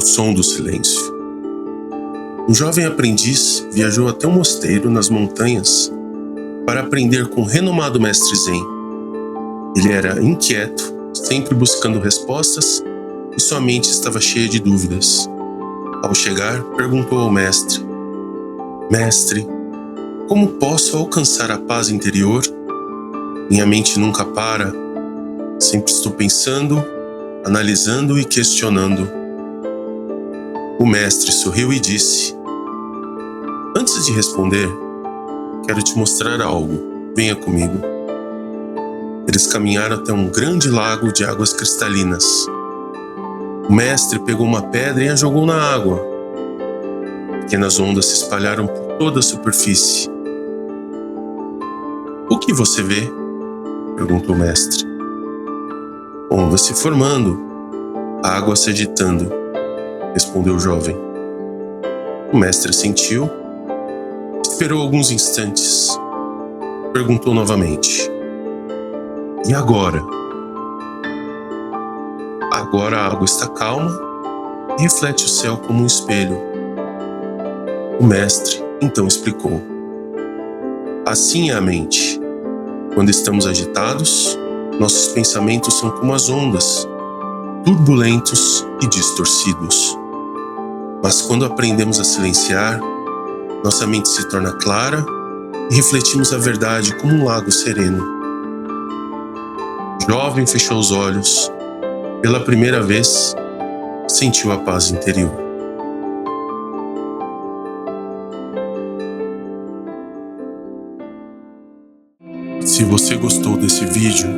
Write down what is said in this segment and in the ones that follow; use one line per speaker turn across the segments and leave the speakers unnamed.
som do silêncio. Um jovem aprendiz viajou até um mosteiro nas montanhas para aprender com o renomado mestre Zen. Ele era inquieto, sempre buscando respostas, e sua mente estava cheia de dúvidas. Ao chegar, perguntou ao mestre: Mestre, como posso alcançar a paz interior? Minha mente nunca para. Sempre estou pensando, analisando e questionando. O mestre sorriu e disse: Antes de responder, quero te mostrar algo. Venha comigo. Eles caminharam até um grande lago de águas cristalinas. O mestre pegou uma pedra e a jogou na água. Pequenas ondas se espalharam por toda a superfície. O que você vê? Perguntou o mestre. Ondas se formando, água se agitando, respondeu o jovem. O mestre assentiu, esperou alguns instantes, perguntou novamente: E agora? Agora a água está calma e reflete o céu como um espelho. O mestre então explicou: Assim é a mente. Quando estamos agitados, nossos pensamentos são como as ondas, turbulentos e distorcidos. Mas quando aprendemos a silenciar, nossa mente se torna clara e refletimos a verdade como um lago sereno. O jovem fechou os olhos. Pela primeira vez, sentiu a paz interior. Se você gostou desse vídeo,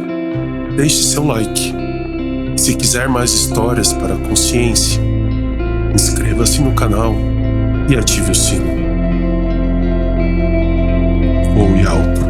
deixe seu like. E se quiser mais histórias para a consciência, inscreva-se no canal e ative o sino. Voe alto.